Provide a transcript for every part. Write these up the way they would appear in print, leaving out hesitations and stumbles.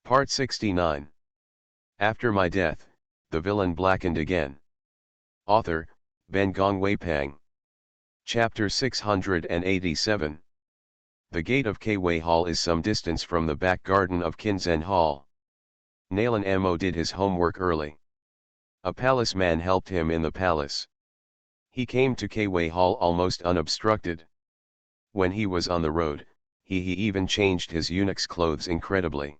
Part 69. After my death, the villain blackened again. Author, Ben Gong Wei Pang. Chapter 687. The gate of Kwei Hall is some distance from the back garden of Kinzen Hall. Nalan Mo did his homework early. A palace man helped him in the palace. He came to Kwei Hall almost unobstructed. When he was on the road, he even changed his eunuch's clothes incredibly.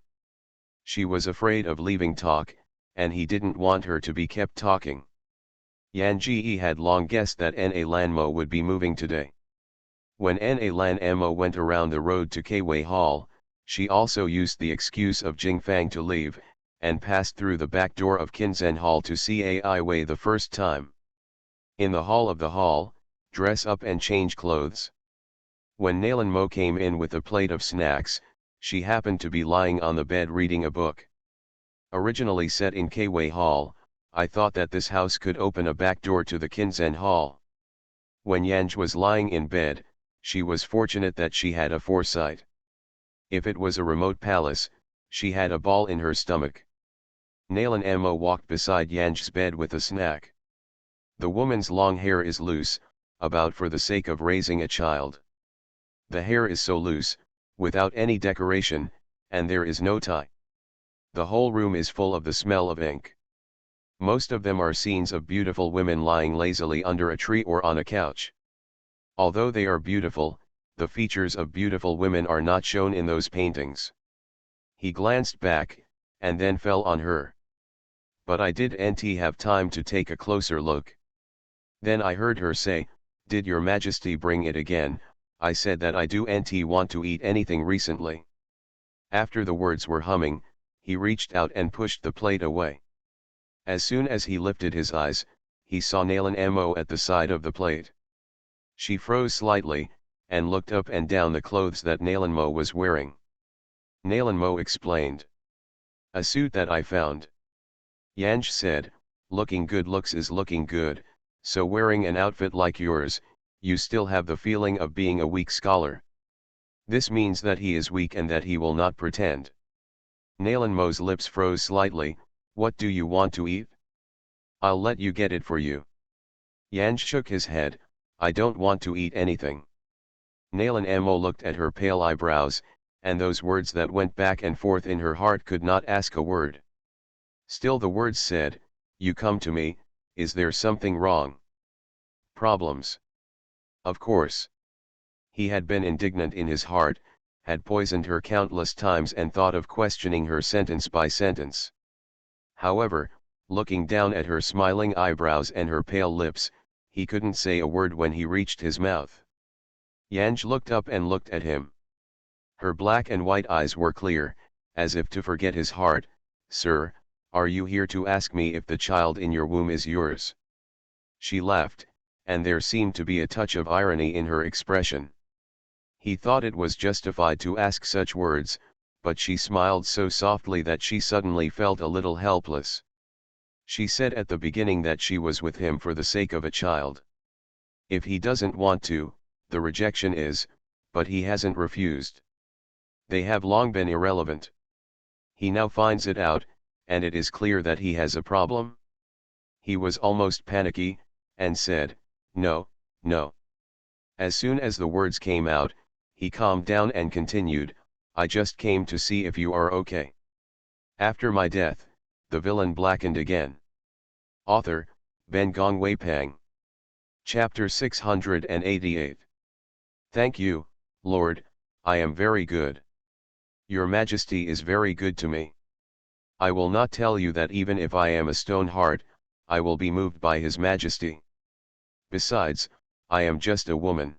She was afraid of leaving talk, and he didn't want her to be kept talking. Yan Ji had long guessed that Nalan Mo would be moving today. When Nalan Mo went around the road to Kwei Hall, she also used the excuse of Jingfang to leave, and passed through the back door of Kinzen Hall to see Ai Wei the first time. In the hall of the hall, dress up and change clothes. When Nalan Mo came in with a plate of snacks, she happened to be lying on the bed reading a book. Originally set in Kwei Hall, I thought that this house could open a back door to the Kinzen Hall. When Yanj was lying in bed, she was fortunate that she had a foresight. If it was a remote palace, she had a ball in her stomach. Nalan Mo walked beside Yanj's bed with a snack. The woman's long hair is loose, about for the sake of raising a child. The hair is so loose, without any decoration, and there is no tie. The whole room is full of the smell of ink. Most of them are scenes of beautiful women lying lazily under a tree or on a couch. Although they are beautiful, the features of beautiful women are not shown in those paintings. He glanced back, and then fell on her. But I didn't have time to take a closer look. Then I heard her say, "Did your Majesty bring it again?" I said that I don't want to eat anything recently. After the words were humming, he reached out and pushed the plate away. As soon as he lifted his eyes, he saw Nalan Mo at the side of the plate. She froze slightly, and looked up and down the clothes that Nalan Mo was wearing. Nalan Mo explained. "A suit that I found." Yanj said, "Looking good looks is looking good, so wearing an outfit like yours, you still have the feeling of being a weak scholar. This means that he is weak and that he will not pretend." Nalan Mo's lips froze slightly. "What do you want to eat?" "I'll let you get it for you." Yanj shook his head. "I don't want to eat anything." Nalan Mo looked at her pale eyebrows, and those words that went back and forth in her heart could not ask a word. Still the words said, "You come to me, is there something wrong? Problems?" Of course. He had been indignant in his heart, had poisoned her countless times and thought of questioning her sentence by sentence. However, looking down at her smiling eyebrows and her pale lips, he couldn't say a word when he reached his mouth. Yanj looked up and looked at him. Her black and white eyes were clear, as if to forget his heart. "Sir, are you here to ask me if the child in your womb is yours?" She laughed, and there seemed to be a touch of irony in her expression. He thought it was justified to ask such words, but she smiled so softly that she suddenly felt a little helpless. She said at the beginning that she was with him for the sake of a child. If he doesn't want to, the rejection is, but he hasn't refused. They have long been irrelevant. He now finds it out, and it is clear that he has a problem. He was almost panicky, and said, "No, no." As soon as the words came out, he calmed down and continued, "I just came to see if you are okay. After my death, the villain blackened again." Author, Ben Gong Wei Pang. Chapter 688. Thank you, Lord, I am very good. Your Majesty is very good to me. I will not tell you that even if I am a stone heart, I will be moved by His Majesty. Besides, I am just a woman.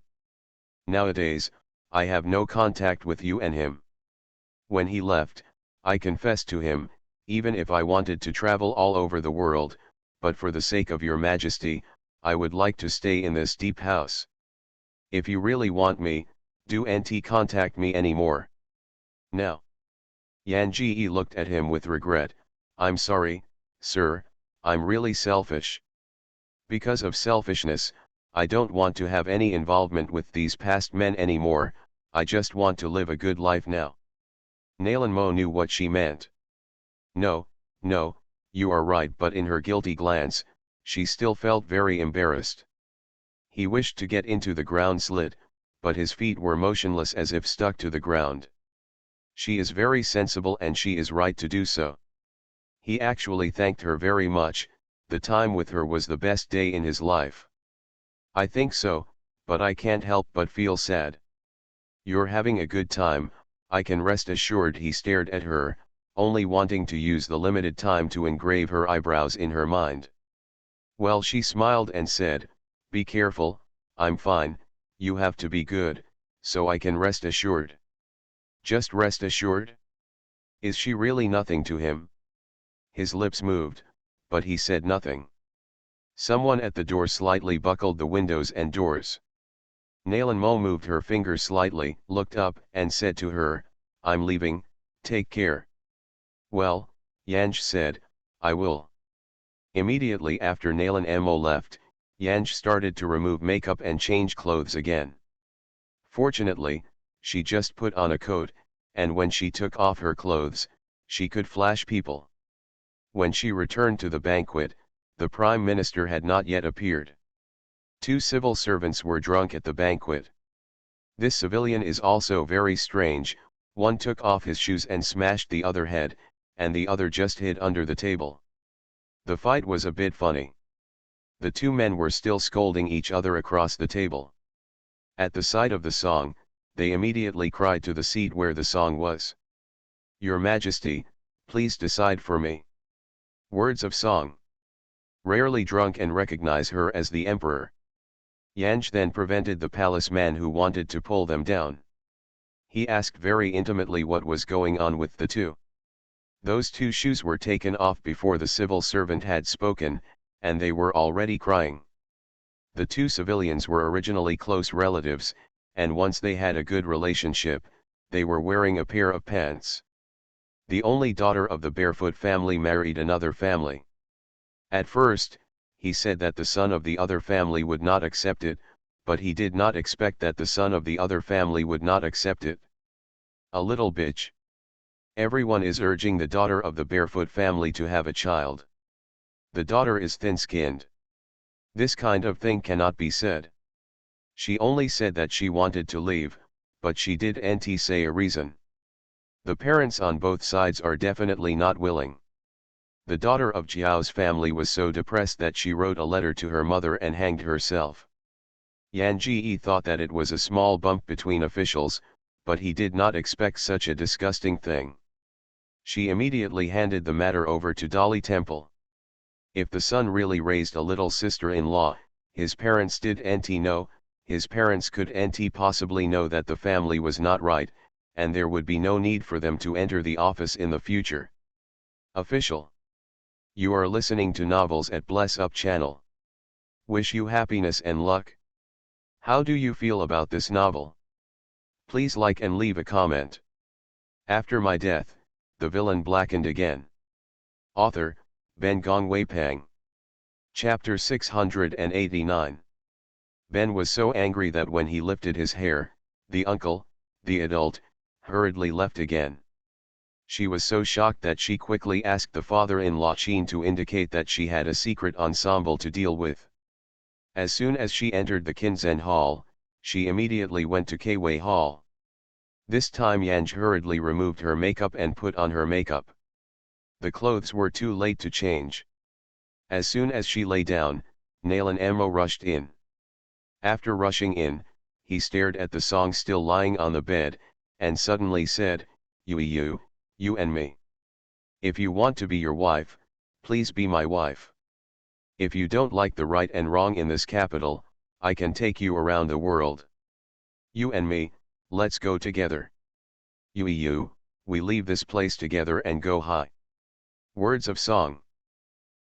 Nowadays, I have no contact with you and him. When he left, I confessed to him, even if I wanted to travel all over the world, but for the sake of your Majesty, I would like to stay in this deep house. If you really want me, don't contact me anymore. Now. Yan Ji looked at him with regret. "I'm sorry, sir, I'm really selfish. Because of selfishness, I don't want to have any involvement with these past men anymore, I just want to live a good life now." Nalan Mo knew what she meant. No, no, you are right, but in her guilty glance, she still felt very embarrassed. He wished to get into the ground slit, but his feet were motionless as if stuck to the ground. She is very sensible and she is right to do so. He actually thanked her very much. The time with her was the best day in his life. I think so, but I can't help but feel sad. You're having a good time, I can rest assured. He stared at her, only wanting to use the limited time to engrave her eyebrows in her mind. Well, she smiled and said, be careful, I'm fine, you have to be good, so I can rest assured. Just rest assured? Is she really nothing to him? His lips moved, but he said nothing. Someone at the door slightly buckled the windows and doors. Nalan Mo moved her finger slightly, looked up, and said to her, I'm leaving, take care. Well, Yanj said, I will. Immediately after Nalan Mo left, Yanj started to remove makeup and change clothes again. Fortunately, she just put on a coat, and when she took off her clothes, she could flash people. When she returned to the banquet, the Prime Minister had not yet appeared. 2 civil servants were drunk at the banquet. This civilian is also very strange. One took off his shoes and smashed the other head, and the other just hid under the table. The fight was a bit funny. The 2 men were still scolding each other across the table. At the sight of the song, they immediately cried to the seat where the song was. Your Majesty, please decide for me. Words of song. Rarely drunk and recognize her as the emperor. Yanj then prevented the palace man who wanted to pull them down. He asked very intimately what was going on with the 2. Those 2 shoes were taken off before the civil servant had spoken, and they were already crying. The 2 civilians were originally close relatives, and once they had a good relationship, they were wearing a pair of pants. The only daughter of the Barefoot family married another family. At first, he said that the son of the other family would not accept it, but he did not expect that the son of the other family would not accept it. A little bitch. Everyone is urging the daughter of the Barefoot family to have a child. The daughter is thin-skinned. This kind of thing cannot be said. She only said that she wanted to leave, but she didn't say a reason. The parents on both sides are definitely not willing. The daughter of Jiao's family was so depressed that she wrote a letter to her mother and hanged herself. Yan Ji thought that it was a small bump between officials, but he did not expect such a disgusting thing. She immediately handed the matter over to Dali Temple. If the son really raised a little sister-in-law, his parents didn't know, his parents couldn't possibly know that the family was not right, and there would be no need for them to enter the office in the future. Official. You are listening to novels at Bless Up channel. Wish you happiness and luck. How do you feel about this novel? Please like and leave a comment. After my death, the villain blackened again. Author, Ben Gong Wei Pang. Chapter 689. Ben was so angry that when he lifted his hair, the uncle, the adult, hurriedly left again. She was so shocked that she quickly asked the father-in-law Qin to indicate that she had a secret ensemble to deal with. As soon as she entered the Kinzen Hall, she immediately went to Kwei Hall. This time Yanj hurriedly removed her makeup and put on her makeup. The clothes were too late to change. As soon as she lay down, Nalan Mo rushed in. After rushing in, he stared at the song still lying on the bed, and suddenly said, you and me. If you want to be your wife, please be my wife. If you don't like the right and wrong in this capital, I can take you around the world. You and me, let's go together. We leave this place together and go high. Words of song.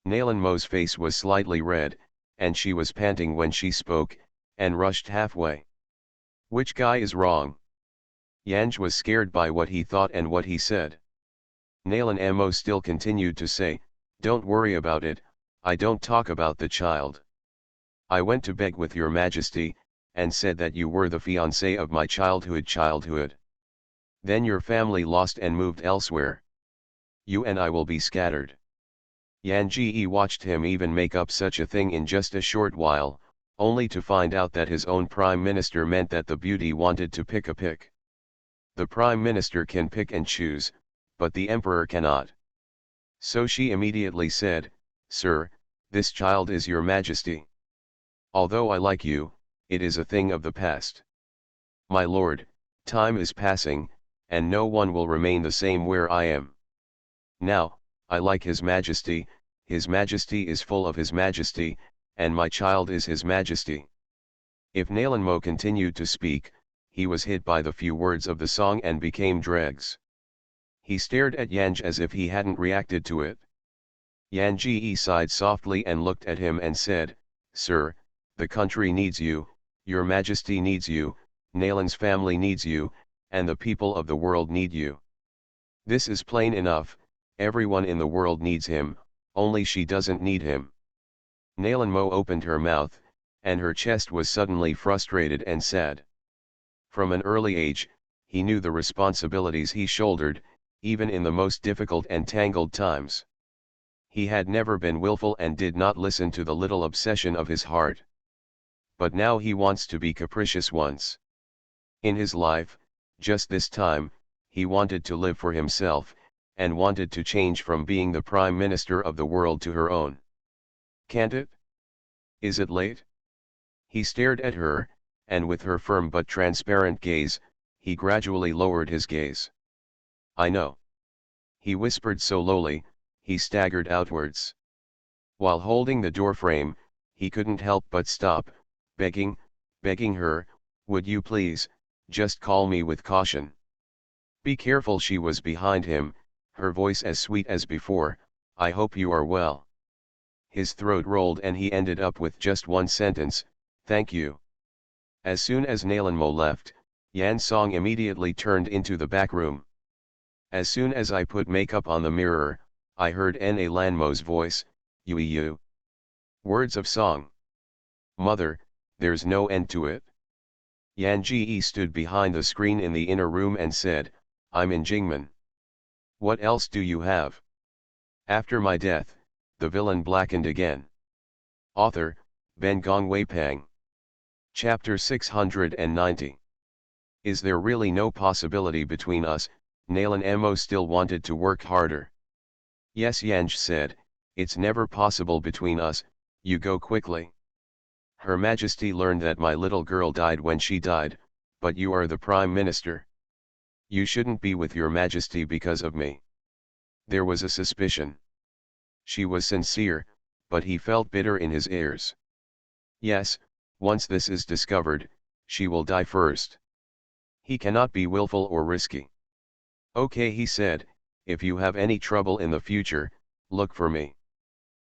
Nalan Mo's face was slightly red, and she was panting when she spoke, and rushed halfway. Which guy is wrong? Yanj was scared by what he thought and what he said. Nalan Mo still continued to say, don't worry about it, I don't talk about the child. I went to beg with your majesty, and said that you were the fiancé of my childhood. Then your family lost and moved elsewhere. You and I will be scattered. Yan Ji watched him even make up such a thing in just a short while, only to find out that his own prime minister meant that the beauty wanted to pick a pick. The prime minister can pick and choose, but the emperor cannot. So she immediately said, "Sir, this child is your majesty. Although I like you, it is a thing of the past. My lord, time is passing, and no one will remain the same where I am. Now, I like his majesty is full of his majesty, and my child is his majesty." If Nalanmo continued to speak, he was hit by the few words of the song and became dregs. He stared at Yanj as if he hadn't reacted to it. Yanji sighed softly and looked at him and said, "Sir, the country needs you, your majesty needs you, Nalan's family needs you, and the people of the world need you. This is plain enough, everyone in the world needs him, only she doesn't need him." Nalanmo opened her mouth, and her chest was suddenly frustrated and sad. From an early age, he knew the responsibilities he shouldered, even in the most difficult and tangled times. He had never been willful and did not listen to the little obsession of his heart. But now he wants to be capricious once in his life. Just this time, he wanted to live for himself, and wanted to change from being the prime minister of the world to her own. Can't it? Is it late? He stared at her, and with her firm but transparent gaze, he gradually lowered his gaze. "I know," he whispered so lowly, he staggered outwards. While holding the doorframe, he couldn't help but stop, begging her, "Would you please, just call me with caution. Be careful." She was behind him, her voice as sweet as before, "I hope you are well." His throat rolled and he ended up with just one sentence, "Thank you." As soon as Nalanmo left, Yan Song immediately turned into the back room. "As soon as I put makeup on the mirror, I heard Na Lanmo's voice, you. Words of song. Mother, there's no end to it." Yan Ji stood behind the screen in the inner room and said, "I'm in Jingmen. What else do you have?" After my death, the villain blackened again. Author, Ben Gong Weipang. Chapter 690. Is there really no possibility between us? Nalan Mo still wanted to work harder. "Yes," Yanj said, "it's never possible between us, you go quickly. Her Majesty learned that my little girl died when she died, but you are the Prime Minister. You shouldn't be with your Majesty because of me." There was a suspicion. She was sincere, but he felt bitter in his ears. Yes, once this is discovered, she will die first. He cannot be willful or risky. "Okay," he said, "if you have any trouble in the future, look for me.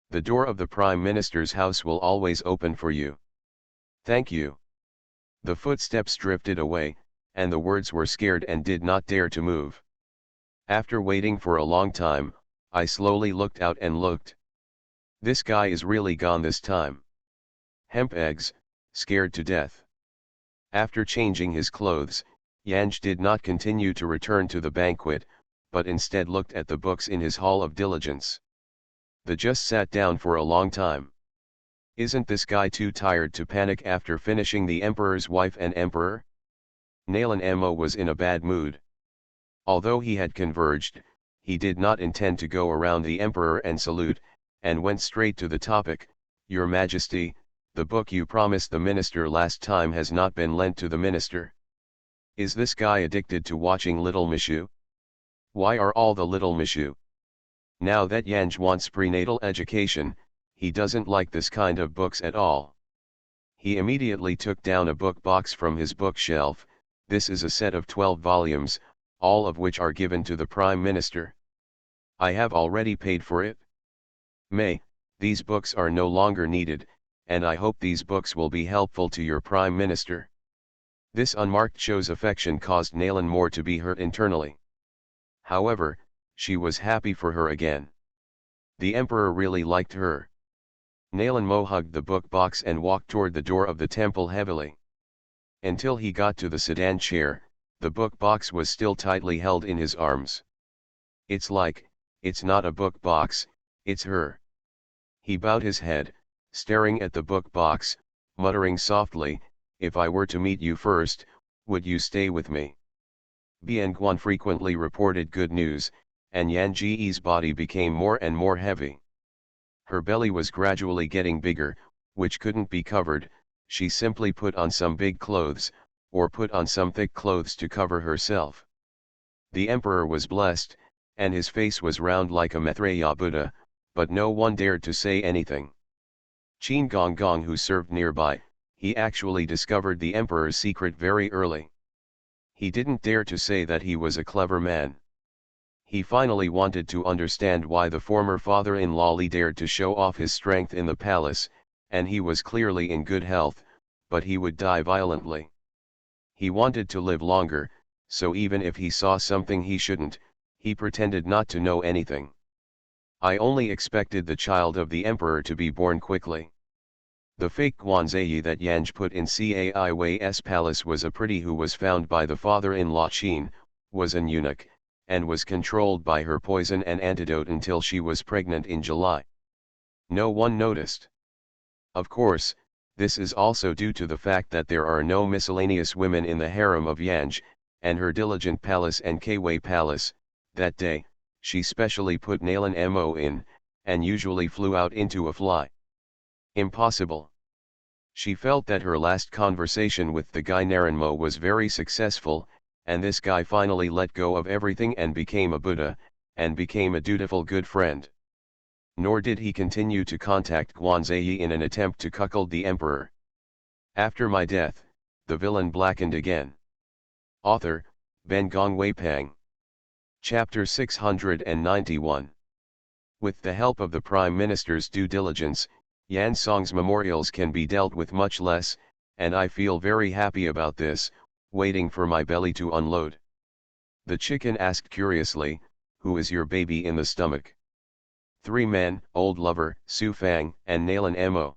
The door of the Prime Minister's house will always open for you." "Thank you." The footsteps drifted away, and the words were scared and did not dare to move. After waiting for a long time, I slowly looked out and looked. This guy is really gone this time. Hemp eggs, scared to death. After changing his clothes, Yanj did not continue to return to the banquet, but instead looked at the books in his hall of diligence. The just sat down for a long time. Isn't this guy too tired to panic after finishing The Emperor's Wife and Emperor? Nalan Mo was in a bad mood. Although he had converged, he did not intend to go around the Emperor and salute, and went straight to the topic. "Your Majesty, the book you promised the minister last time has not been lent to the minister. Is this guy addicted to watching Little Mishu? Why are all the Little Mishu? Now that Yanj wants prenatal education, he doesn't like this kind of books at all." He immediately took down a book box from his bookshelf. "This is a set of 12 volumes, all of which are given to the Prime Minister. I have already paid for it. These books are no longer needed, and I hope these books will be helpful to your Prime Minister." This unmarked show's affection caused Nalan more to be hurt internally. However, she was happy for her again. The Emperor really liked her. Nalan Mo hugged the book box and walked toward the door of the temple heavily. Until he got to the sedan chair, the book box was still tightly held in his arms. "It's like, It's not a book box, it's her. He bowed his head, staring at the book box, muttering softly, if I were to meet you first, would you stay with me? Bian Guan frequently reported good news, and Yan Ji's body became more and more heavy. Her belly was gradually getting bigger, which couldn't be covered. She simply put on some big clothes, or put on some thick clothes to cover herself. The emperor was blessed, and his face was round like a Maitreya Buddha, but no one dared to say anything. Qin Gong, who served nearby, he actually discovered the emperor's secret very early. He didn't dare to say that he was a clever man. He finally wanted to understand why the former father-in-law Li dared to show off his strength in the palace, and he was clearly in good health, but he would die violently. He wanted to live longer, so even if he saw something he shouldn't, he pretended not to know anything. I only expected the child of the emperor to be born quickly. The fake Guanzai that Yanj put in Cai Wei's palace was a pretty who was found by the father-in-law Qin, was an eunuch, and was controlled by her poison and antidote until she was pregnant in July. No one noticed. Of course, this is also due to the fact that there are no miscellaneous women in the harem of Yanj, and her diligent palace and Kwei palace. That day, she specially put Nalan Mo in, and usually flew out into a fly. Impossible. She felt that her last conversation with the guy Naranmo was very successful, and this guy finally let go of everything and became a Buddha, and became a dutiful good friend. Nor did he continue to contact Guanzai in an attempt to cuckold the emperor. After my death, the villain blackened again. Author, Ben Gong Weipang. Chapter 691. With the help of the Prime Minister's due diligence, Yan Song's memorials can be dealt with much less, and I feel very happy about this, waiting for my belly to unload. The chicken asked curiously, who is your baby in the stomach? 3 men, old lover, Su Fang, and Nalan Mo.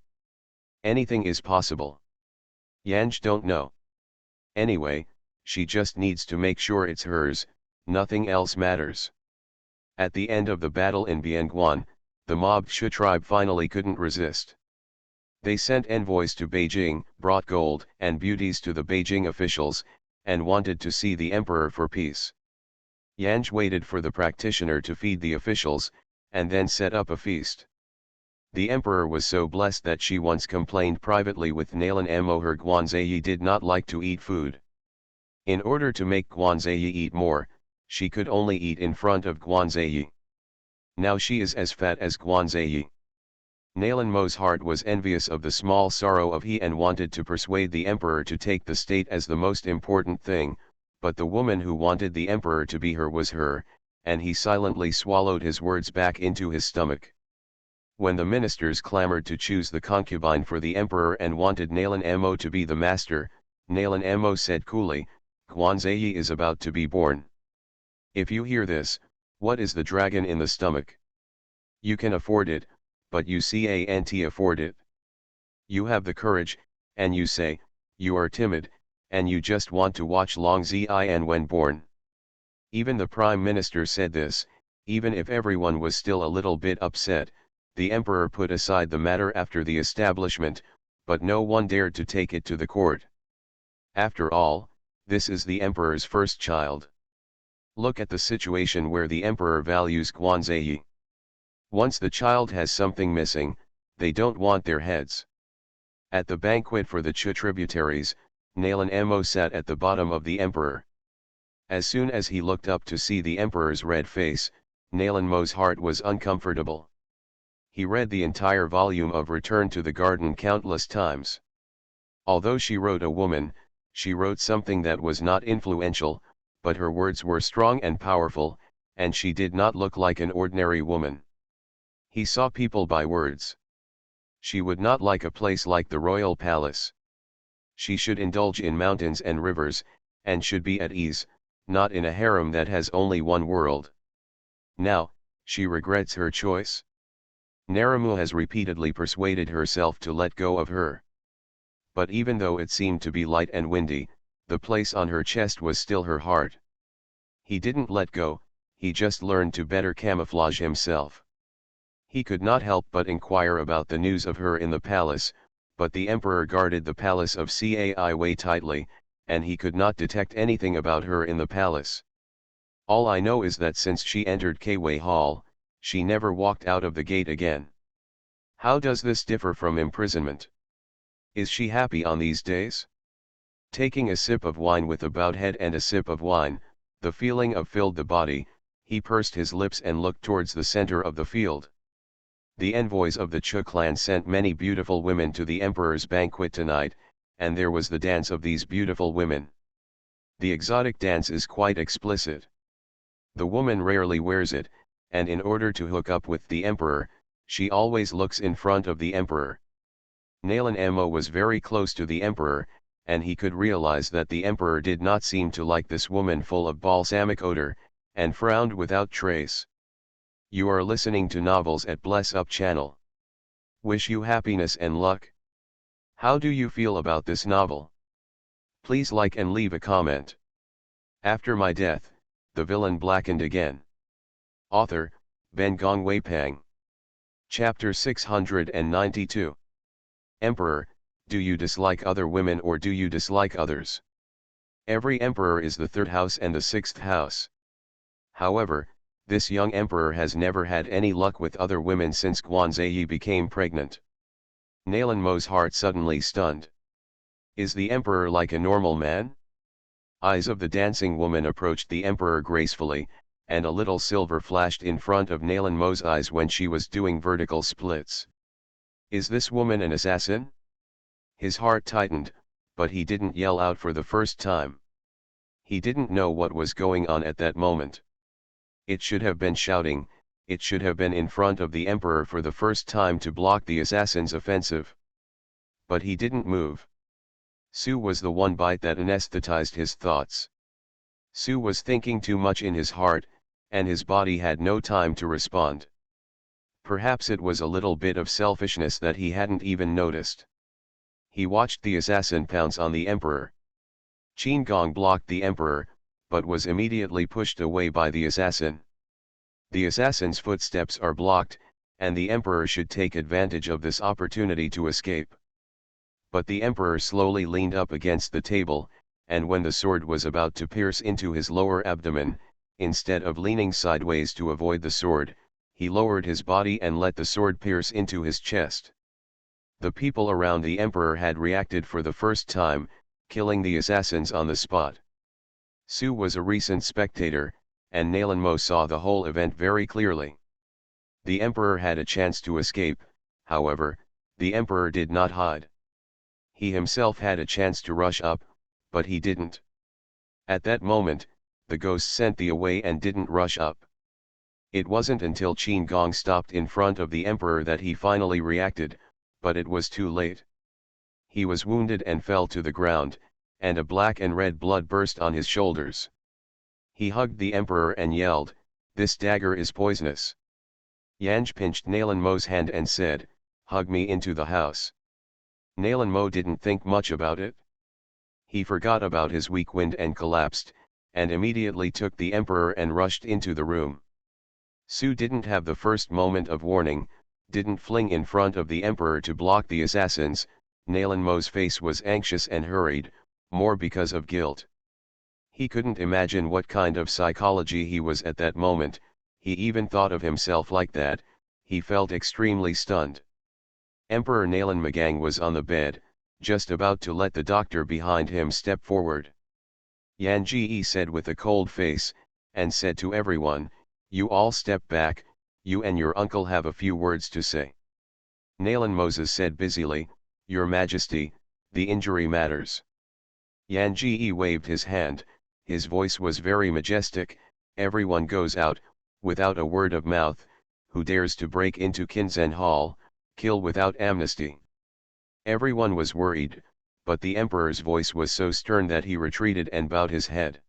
Anything is possible. Yanj don't know. Anyway, she just needs to make sure it's hers, nothing else matters. At the end of the battle in Bianguan, the mob Shu tribe finally couldn't resist. They sent envoys to Beijing, brought gold and beauties to the Beijing officials, and wanted to see the emperor for peace. Yanj waited for the practitioner to feed the officials, and then set up a feast. The emperor was so blessed that she once complained privately with Nalan Mo her Guanzai did not like to eat food. In order to make Guanzai eat more, she could only eat in front of Guanzai. Now she is as fat as Guanzai. Nalan Mo's heart was envious of the small sorrow of he and wanted to persuade the emperor to take the state as the most important thing, but the woman who wanted the emperor to be her was her, and he silently swallowed his words back into his stomach. When the ministers clamored to choose the concubine for the emperor and wanted Nalan Mo to be the master, Nalan Mo said coolly, Guanzai is about to be born. If you hear this, what is the dragon in the stomach? You can afford it, but you can't afford it. You have the courage, and you say, you are timid, and you just want to watch Long Zin when born. Even the prime minister said this. Even if everyone was still a little bit upset, the emperor put aside the matter after the establishment, but no one dared to take it to the court. After all, this is the emperor's first child. Look at the situation where the emperor values Guanzai. Once the child has something missing, they don't want their heads. At the banquet for the Chu tributaries, Nalan Mo sat at the bottom of the emperor. As soon as he looked up to see the emperor's red face, Nalan Mo's heart was uncomfortable. He read the entire volume of Return to the Garden countless times. Although she wrote a woman, she wrote something that was not influential, but her words were strong and powerful, and she did not look like an ordinary woman. He saw people by words. She would not like a place like the royal palace. She should indulge in mountains and rivers, and should be at ease, not in a harem that has only one world. Now, she regrets her choice. Naramu has repeatedly persuaded herself to let go of her. But even though it seemed to be light and windy, the place on her chest was still her heart. He didn't let go, he just learned to better camouflage himself. He could not help but inquire about the news of her in the palace, but the emperor guarded the palace of Cai tightly, and he could not detect anything about her in the palace. All I know is that since she entered Kwei Hall, she never walked out of the gate again. How does this differ from imprisonment? Is she happy on these days? Taking a sip of wine with a bowed head and a sip of wine, the feeling of filled the body, he pursed his lips and looked towards the center of the field. The envoys of the Chu clan sent many beautiful women to the emperor's banquet tonight, and there was the dance of these beautiful women. The exotic dance is quite explicit. The woman rarely wears it, and in order to hook up with the emperor, she always looks in front of the emperor. Nalan Mo was very close to the emperor, and he could realize that the emperor did not seem to like this woman full of balsamic odor, and frowned without trace. You are listening to novels at Bless Up channel. Wish you happiness and luck. How do you feel about this novel? Please like and leave a comment. After my death, the villain blackened again. Author, Ben Gong Wei Pang. Chapter 692. Emperor, do you dislike other women or do you dislike others? Every emperor is the third house and the sixth house. However, this young emperor has never had any luck with other women since Guanzai became pregnant. Nalan Mo's heart suddenly stunned. Is the emperor like a normal man? Eyes of the dancing woman approached the emperor gracefully, and a little silver flashed in front of Nalan Mo's eyes when she was doing vertical splits. Is this woman an assassin? His heart tightened, but he didn't yell out for the first time. He didn't know what was going on at that moment. It should have been shouting, it should have been in front of the emperor for the first time to block the assassin's offensive. But he didn't move. Su was the one bite that anesthetized his thoughts. Su was thinking too much in his heart, and his body had no time to respond. Perhaps it was a little bit of selfishness that he hadn't even noticed. He watched the assassin pounce on the emperor. Qin Gong blocked the emperor, but was immediately pushed away by the assassin. The assassin's footsteps are blocked, and the emperor should take advantage of this opportunity to escape. But the emperor slowly leaned up against the table, and when the sword was about to pierce into his lower abdomen, instead of leaning sideways to avoid the sword, he lowered his body and let the sword pierce into his chest. The people around the emperor had reacted for the first time, killing the assassins on the spot. Su was a recent spectator, and Nalan Mo saw the whole event very clearly. The emperor had a chance to escape, however, the emperor did not hide. He himself had a chance to rush up, but he didn't. At that moment, the ghost sent the away and didn't rush up. It wasn't until Qin Gong stopped in front of the emperor that he finally reacted, but it was too late. He was wounded and fell to the ground, and a black and red blood burst on his shoulders. He hugged the emperor and yelled, "This dagger is poisonous." Yanj pinched Nalan Mo's hand and said, "Hug me into the house." Nalan Mo didn't think much about it. He forgot about his weak wind and collapsed, and immediately took the emperor and rushed into the room. Su didn't have the first moment of warning, didn't fling in front of the emperor to block the assassins. Nalan Mo's face was anxious and hurried, more because of guilt. He couldn't imagine what kind of psychology he was at that moment. He even thought of himself like that. He felt extremely stunned. Emperor Nalan Magang was on the bed, just about to let the doctor behind him step forward. Yan Ji said with a cold face, and said to everyone, "You all step back, you and your uncle have a few words to say." Nalan Moses said busily, "Your Majesty, the injury matters." Yan Ji waved his hand, his voice was very majestic. "Everyone goes out, without a word of mouth. Who dares to break into Kinzen Hall, kill without amnesty." Everyone was worried, but the emperor's voice was so stern that he retreated and bowed his head.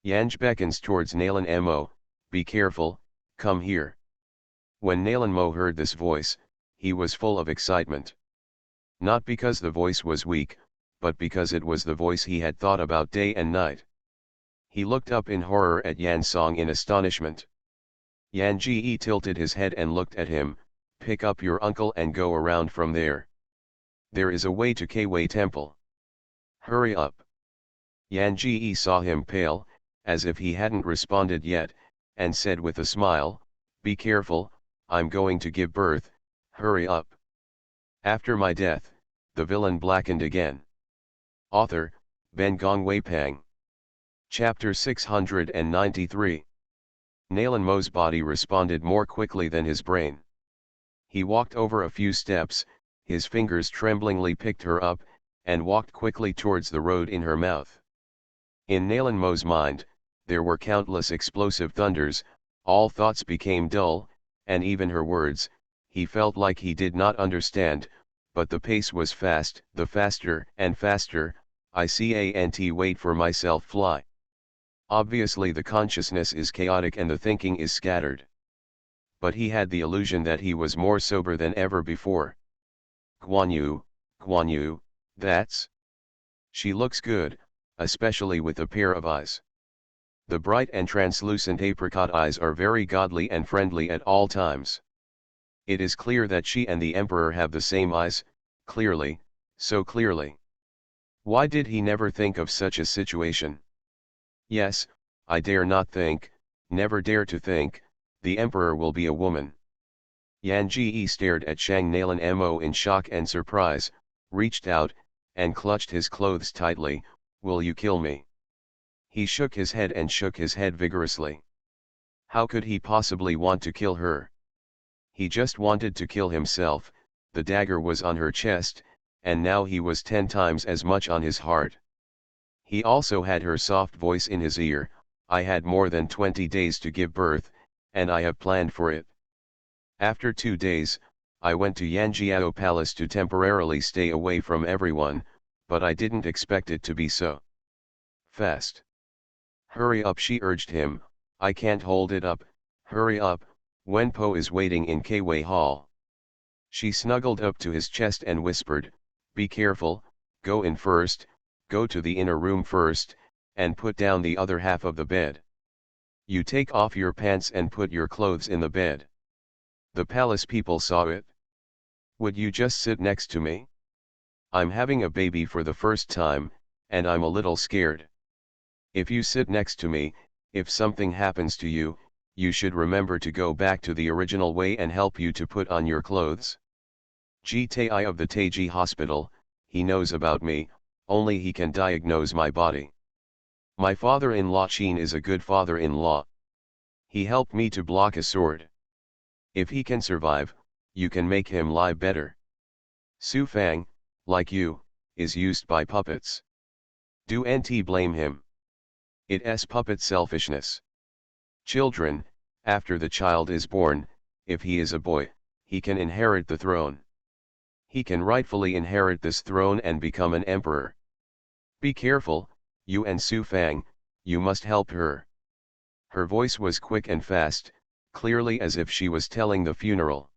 Yanj beckons towards Nalan Mo, "Be careful, come here." When Nalan Mo heard this voice, he was full of excitement. Not because the voice was weak, but because it was the voice he had thought about day and night. He looked up in horror at Yan Song in astonishment. Yan Ji tilted his head and looked at him. Pick up your uncle and go around from there. There is a way to Kwei Temple. Hurry up. Yan Ji saw him pale, as if he hadn't responded yet, and said with a smile, be careful, I'm going to give birth, hurry up. After my death, the villain blackened again. Author, Ben Gong Wei Pang. Chapter 693. Nalan Mo's body responded more quickly than his brain. He walked over a few steps, his fingers tremblingly picked her up, and walked quickly towards the road in her mouth. In Nalan Mo's mind, there were countless explosive thunders, all thoughts became dull, and even her words, he felt like he did not understand, but the pace was fast, the faster and faster, I can't wait for myself fly. Obviously the consciousness is chaotic and the thinking is scattered. But he had the illusion that he was more sober than ever before. Guan Yu, that's... She looks good, especially with a pair of eyes. The bright and translucent apricot eyes are very godly and friendly at all times. It is clear that she and the emperor have the same eyes, clearly, so clearly. Why did he never think of such a situation? Yes, I dare not think, never dare to think, the emperor will be a woman. Yan Ji stared at Shang Nalan Mo in shock and surprise, reached out, and clutched his clothes tightly, will you kill me? He shook his head and shook his head vigorously. How could he possibly want to kill her? He just wanted to kill himself, the dagger was on her chest, and now he was 10 times as much on his heart. He also had her soft voice in his ear, I had more than 20 days to give birth, and I have planned for it. After 2 days, I went to Yanjiao Palace to temporarily stay away from everyone, but I didn't expect it to be so fast. Hurry up, she urged him, I can't hold it up, hurry up, Wenpo is waiting in Kwei Hall. She snuggled up to his chest and whispered, be careful, go in first, go to the inner room first, and put down the other half of the bed. You take off your pants and put your clothes in the bed. The palace people saw it. Would you just sit next to me? I'm having a baby for the first time, and I'm a little scared. If you sit next to me, if something happens to you, you should remember to go back to the original way and help you to put on your clothes. GTI of the Taiji Hospital, he knows about me, only he can diagnose my body. My father-in-law Qin is a good father-in-law. He helped me to block a sword. If he can survive, you can make him lie better. Su Fang, like you, is used by puppets. Do NT blame him? It's puppet selfishness. Children, after the child is born, if he is a boy, he can inherit the throne. He can rightfully inherit this throne and become an emperor. Be careful, you and Su Fang, you must help her. Her voice was quick and fast, clearly as if she was telling the funeral.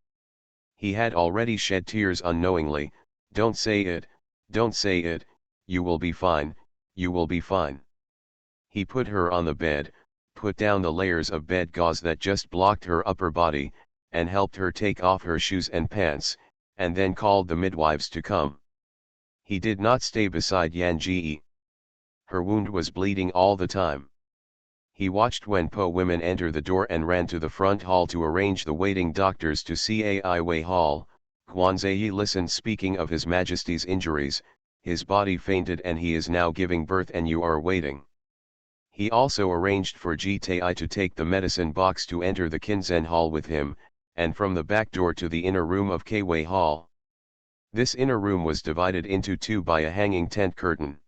He had already shed tears unknowingly, don't say it, you will be fine, you will be fine. He put her on the bed, put down the layers of bed gauze that just blocked her upper body, and helped her take off her shoes and pants, and then called the midwives to come. He did not stay beside Yan Ji. Her wound was bleeding all the time. He watched Wenpo women enter the door and ran to the front hall to arrange the waiting doctors to Cai Wei Hall. Guanzai listened. Speaking of His Majesty's injuries, his body fainted and he is now giving birth and you are waiting. He also arranged for Gtai to take the medicine box to enter the Kinzen Hall with him, and from the back door to the inner room of Kwei Hall. This inner room was divided into two by a hanging tent curtain.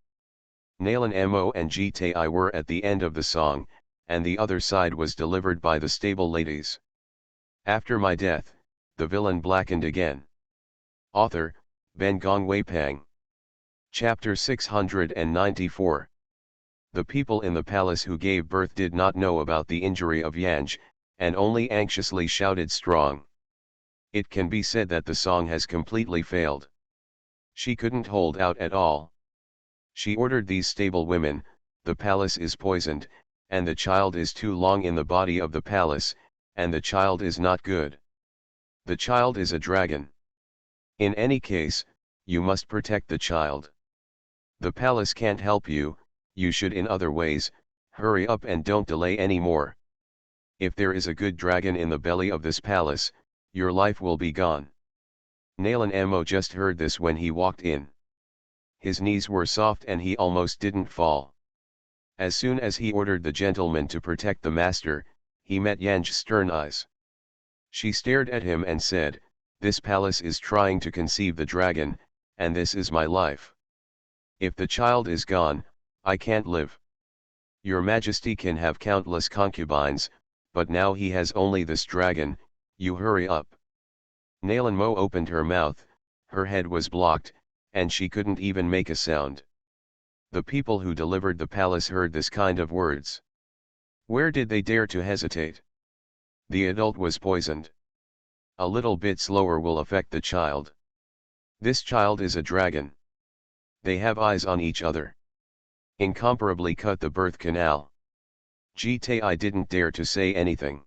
Nalan Mo and Gtai were at the end of the song, and the other side was delivered by the stable ladies. After my death, the villain blackened again. Author, Ben Gong Wei Pang. Chapter 694. The people in the palace who gave birth did not know about the injury of Yanj, and only anxiously shouted strong. It can be said that the song has completely failed. She couldn't hold out at all. She ordered these stable women, the palace is poisoned, and the child is too long in the body of the palace, and the child is not good. The child is a dragon. In any case, you must protect the child. The palace can't help you, you should in other ways, hurry up and don't delay any more. If there is a good dragon in the belly of this palace, your life will be gone. Nalan Mo just heard this when he walked in. His knees were soft and he almost didn't fall. As soon as he ordered the gentleman to protect the master, he met Yan's stern eyes. She stared at him and said, "This palace is trying to conceive the dragon, and this is my life. If the child is gone, I can't live. Your Majesty can have countless concubines, but now he has only this dragon, you hurry up." Nalan Mo opened her mouth, her head was blocked, and she couldn't even make a sound. The people who delivered the palace heard this kind of words. Where did they dare to hesitate? The adult was poisoned. A little bit slower will affect the child. This child is a dragon. They have eyes on each other. Incomparably cut the birth canal. Gtai didn't dare to say anything.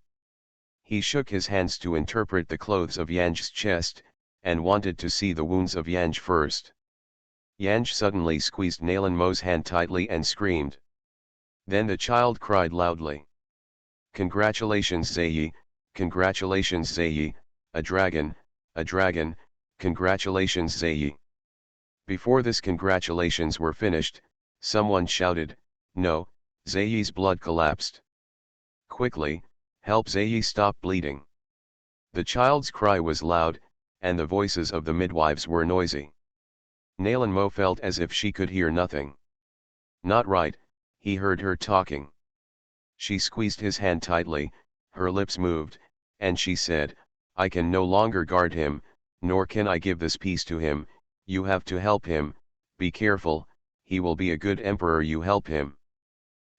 He shook his hands to interpret the clothes of Yan's chest, and wanted to see the wounds of Yang first. Yang suddenly squeezed Nalan Mo's hand tightly and screamed. Then the child cried loudly. "Congratulations Zayi, congratulations Zayi, a dragon, congratulations Zayi." Before this congratulations were finished, someone shouted, "No," Zayi's blood collapsed. "Quickly, help Zayi stop bleeding." The child's cry was loud, and the voices of the midwives were noisy. Nalan Mo felt as if she could hear nothing. Not right, he heard her talking. She squeezed his hand tightly, her lips moved, and she said, "I can no longer guard him, nor can I give this piece to him, you have to help him, be careful, he will be a good emperor, you help him."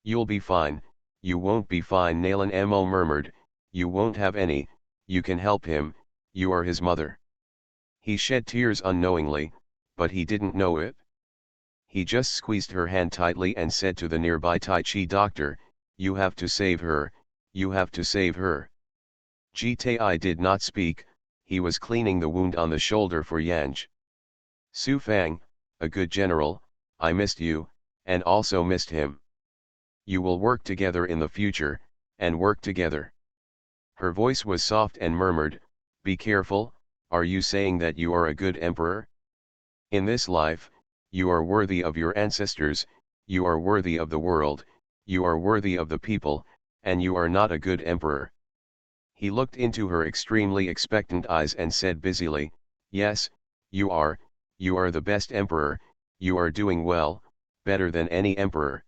"You'll be fine, you won't be fine," Nalan Mo murmured, "you won't have any, you can help him, you are his mother." He shed tears unknowingly, but he didn't know it. He just squeezed her hand tightly and said to the nearby Tai Chi doctor, "You have to save her, you have to save her." Gtai did not speak, he was cleaning the wound on the shoulder for Yang. "Su Fang, a good general, I missed you, and also missed him. You will work together in the future, and work together." Her voice was soft and murmured, "Be careful, are you saying that you are a good emperor? In this life, you are worthy of your ancestors, you are worthy of the world, you are worthy of the people, and you are not a good emperor." He looked into her extremely expectant eyes and said busily, "Yes, you are the best emperor, you are doing well, better than any emperor."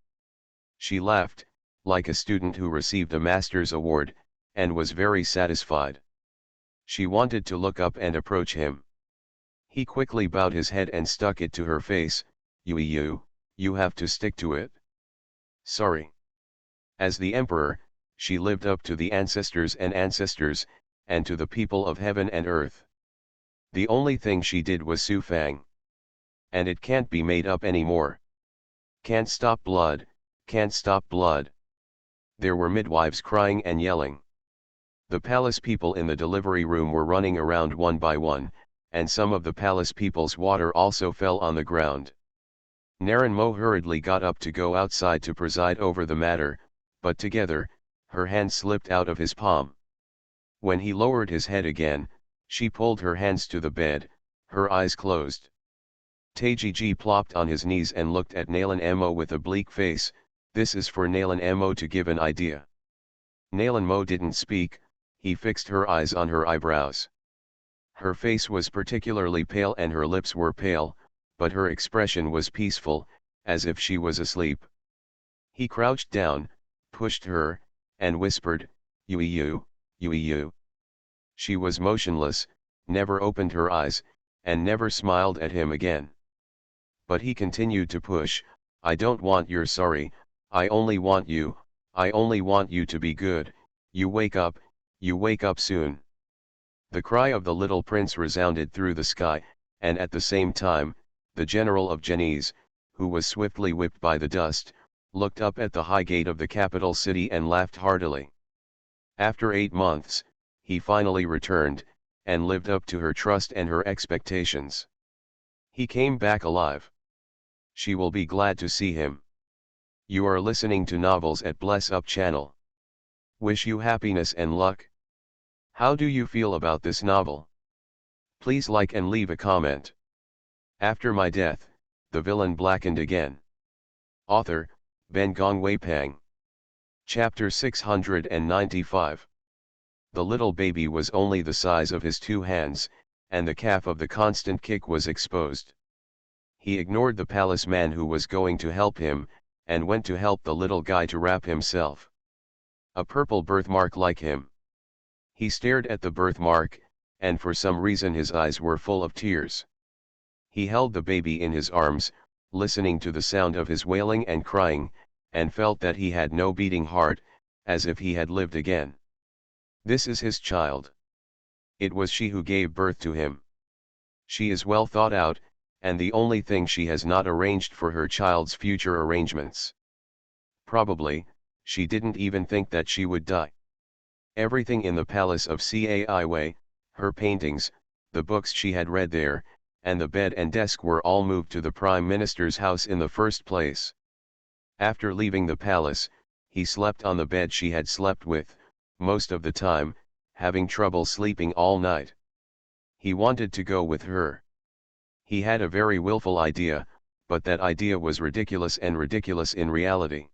She laughed, like a student who received a master's award, and was very satisfied. She wanted to look up and approach him. He quickly bowed his head and stuck it to her face. You have to stick to it." "Sorry." As the emperor, she lived up to the ancestors, and to the people of heaven and earth. The only thing she did was Su Fang. And it can't be made up anymore. Can't stop blood, can't stop blood. There were midwives crying and yelling. The palace people in the delivery room were running around one by one, and some of the palace people's water also fell on the ground. Naran Mo hurriedly got up to go outside to preside over the matter, but together, her hand slipped out of his palm. When he lowered his head again, she pulled her hands to the bed, her eyes closed. Taiji plopped on his knees and looked at Nalan Mo with a bleak face. This is for Nalan Mo to give an idea. Nalan Mo didn't speak, he fixed her eyes on her eyebrows. Her face was particularly pale and her lips were pale, but her expression was peaceful, as if she was asleep. He crouched down, pushed her, and whispered, "You. She was motionless, never opened her eyes, and never smiled at him again. But he continued to push. "I don't want your sorry, I only want you to be good, you wake up soon." The cry of the little prince resounded through the sky, and at the same time, the general of Genoese, who was swiftly whipped by the dust, looked up at the high gate of the capital city and laughed heartily. After 8 months, he finally returned, and lived up to her trust and her expectations. He came back alive. She will be glad to see him. You are listening to Novels at Bless Up channel. Wish you happiness and luck. How do you feel about this novel? Please like and leave a comment. After my death, the villain blackened again. Author, Ben Gong Wei Pang. Chapter 695. The little baby was only the size of his 2 hands, and the calf of the constant kick was exposed. He ignored the palace man who was going to help him, and went to help the little guy to wrap himself. A purple birthmark like him. He stared at the birthmark, and for some reason his eyes were full of tears. He held the baby in his arms, listening to the sound of his wailing and crying, and felt that he had no beating heart, as if he had lived again. This is his child. It was she who gave birth to him. She is well thought out, and the only thing she has not arranged for her child's future arrangements. Probably, she didn't even think that she would die. Everything in the palace of Cai, her paintings, the books she had read there, and the bed and desk were all moved to the Prime Minister's house in the first place. After leaving the palace, he slept on the bed she had slept with, most of the time, having trouble sleeping all night. He wanted to go with her. He had a very willful idea, but that idea was ridiculous and ridiculous in reality.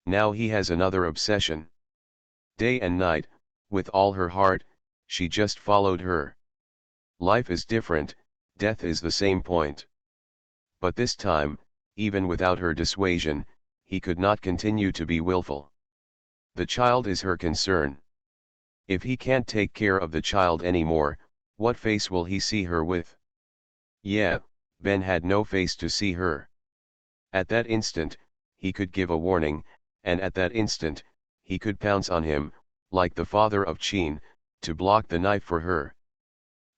Now he has another obsession. Day and night, with all her heart, she just followed her. Life is different, death is the same point. But this time, even without her dissuasion, he could not continue to be willful. The child is her concern. If he can't take care of the child anymore, what face will he see her with? Yeah, Ben had no face to see her. At that instant, he could give a warning, and at that instant, he could pounce on him, like the father of Chin, to block the knife for her.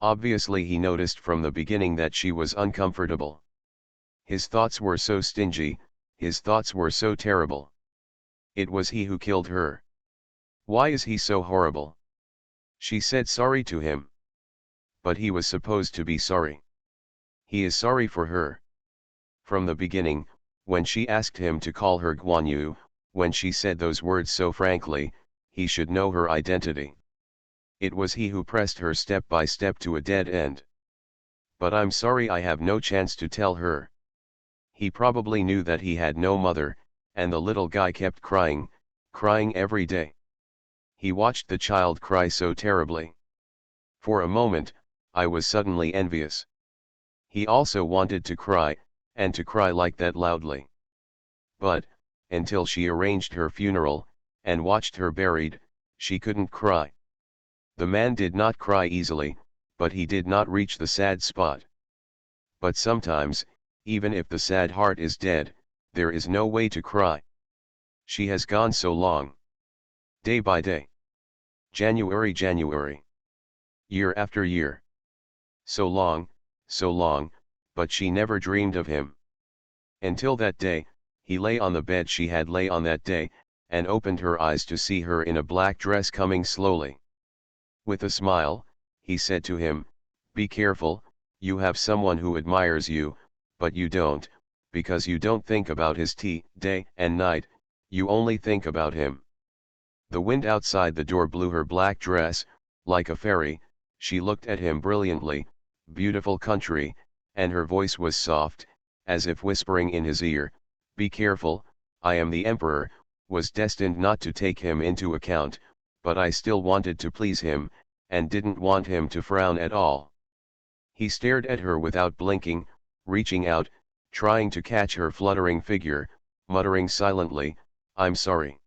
Obviously he noticed from the beginning that she was uncomfortable. His thoughts were so stingy, his thoughts were so terrible. It was he who killed her. Why is he so horrible? She said sorry to him. But he was supposed to be sorry. He is sorry for her. From the beginning, when she asked him to call her Guan Yu, when she said those words so frankly, he should know her identity. It was he who pressed her step by step to a dead end. But I'm sorry I have no chance to tell her. He probably knew that he had no mother, and the little guy kept crying, crying every day. He watched the child cry so terribly. For a moment, I was suddenly envious. He also wanted to cry, and to cry like that loudly. But, until she arranged her funeral, and watched her buried, she couldn't cry. The man did not cry easily, but he did not reach the sad spot. But sometimes, even if the sad heart is dead, there is no way to cry. She has gone so long. Day by day. January, year after year. So long, but she never dreamed of him. Until that day, he lay on the bed she had lay on that day, and opened her eyes to see her in a black dress coming slowly. With a smile, he said to him, "Be careful, you have someone who admires you, but you don't, because you don't think about his day and night, you only think about him." The wind outside the door blew her black dress, like a fairy. She looked at him brilliantly, beautiful country, and her voice was soft, as if whispering in his ear, "Be careful, I am the emperor," was destined not to take him into account, but I still wanted to please him, and didn't want him to frown at all. He stared at her without blinking, reaching out, trying to catch her fluttering figure, muttering silently, "I'm sorry."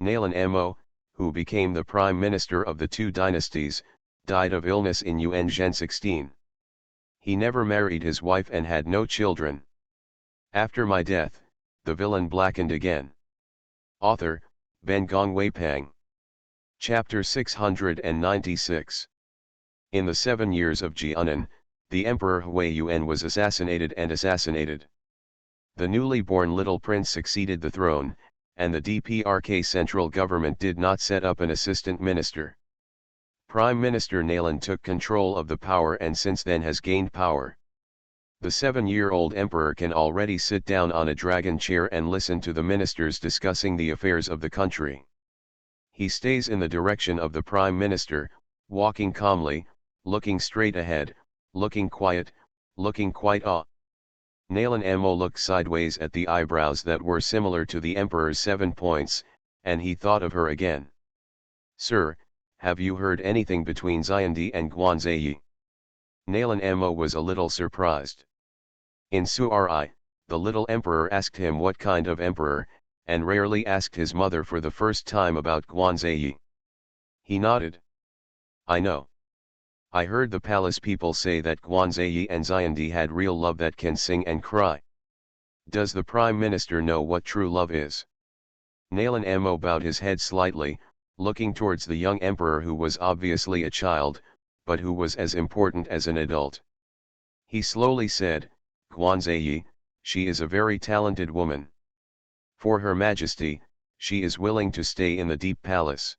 Nalan Mo, who became the prime minister of the 2 dynasties, died of illness in Yuan Zhen 16. He never married his wife and had no children. After my death, the villain blackened again. Author, Ben Gong Wei Pang. Chapter 696. In the 7 years of Jianan, the Emperor Hui Yuan was assassinated. The newly born little prince succeeded the throne, and the DPRK central government did not set up an assistant minister. Prime Minister Nalan took control of the power and since then has gained power. The 7-year-old emperor can already sit down on a dragon chair and listen to the ministers discussing the affairs of the country. He stays in the direction of the prime minister, walking calmly, looking straight ahead, looking quiet, looking quite awe. Nalan Mo looked sideways at the eyebrows that were similar to the emperor's 7 points, and he thought of her again. Sir, have you heard anything between Xiandi and Guanzai? Nalan Mo was a little surprised. In Su'ri, the little emperor asked him what kind of emperor, and rarely asked his mother for the first time about Guanzai. He nodded. I know. I heard the palace people say that Guanzai and Xiandi had real love that can sing and cry. Does the prime minister know what true love is? Nalan Mo bowed his head slightly, looking towards the young emperor who was obviously a child, but who was as important as an adult. He slowly said, Guanzai, she is a very talented woman. For Her Majesty, she is willing to stay in the deep palace.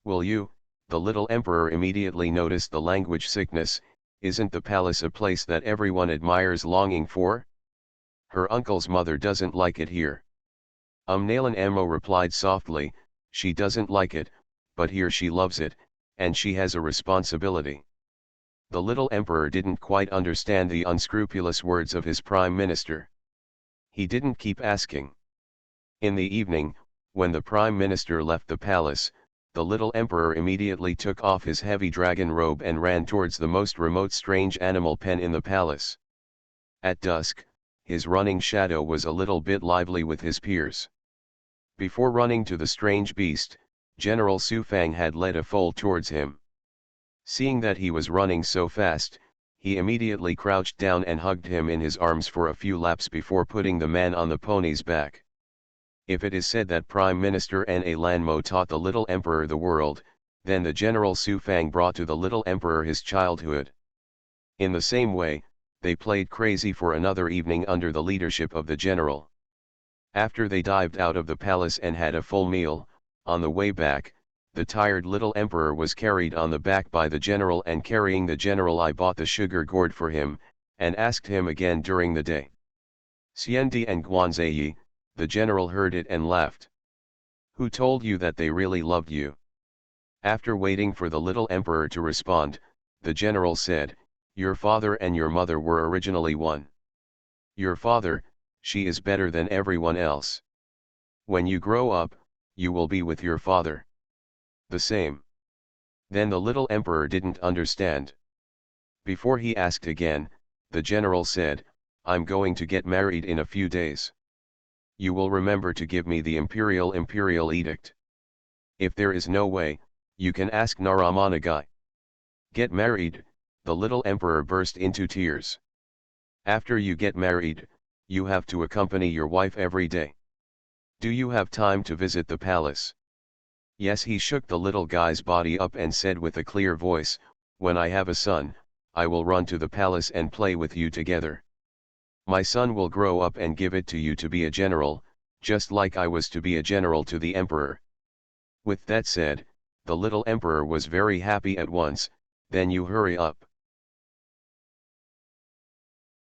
Will you? The little emperor immediately noticed the language sickness. Isn't the palace a place that everyone admires longing for? Her uncle's mother doesn't like it here. Nalan Mo replied softly, she doesn't like it, but here she loves it, and she has a responsibility. The little emperor didn't quite understand the unscrupulous words of his prime minister. He didn't keep asking. In the evening, when the prime minister left the palace, the little emperor immediately took off his heavy dragon robe and ran towards the most remote strange animal pen in the palace. At dusk, his running shadow was a little bit lively with his peers. Before running to the strange beast, General Su Fang had led a foal towards him. Seeing that he was running so fast, he immediately crouched down and hugged him in his arms for a few laps before putting the man on the pony's back. If it is said that Prime Minister Lan Mo taught the little emperor the world, then the General Su Fang brought to the little emperor his childhood. In the same way, they played crazy for another evening under the leadership of the general. After they dived out of the palace and had a full meal, on the way back, the tired little emperor was carried on the back by the general, and carrying the general I bought the sugar gourd for him, and asked him again during the day. Xiandi and Guanzai, the general heard it and laughed. Who told you that they really loved you? After waiting for the little emperor to respond, the general said, your father and your mother were originally one. Your father, she is better than everyone else. When you grow up, you will be with your father. The same. Then the little emperor didn't understand. Before he asked again, the general said, I'm going to get married in a few days. You will remember to give me the imperial edict. If there is no way, you can ask Naramanagai. Get married, the little emperor burst into tears. After you get married, you have to accompany your wife every day. Do you have time to visit the palace? Yes, he shook the little guy's body up and said with a clear voice, when I have a son, I will run to the palace and play with you together. My son will grow up and give it to you to be a general, just like I was to be a general to the emperor. With that said, the little emperor was very happy at once. Then you hurry up.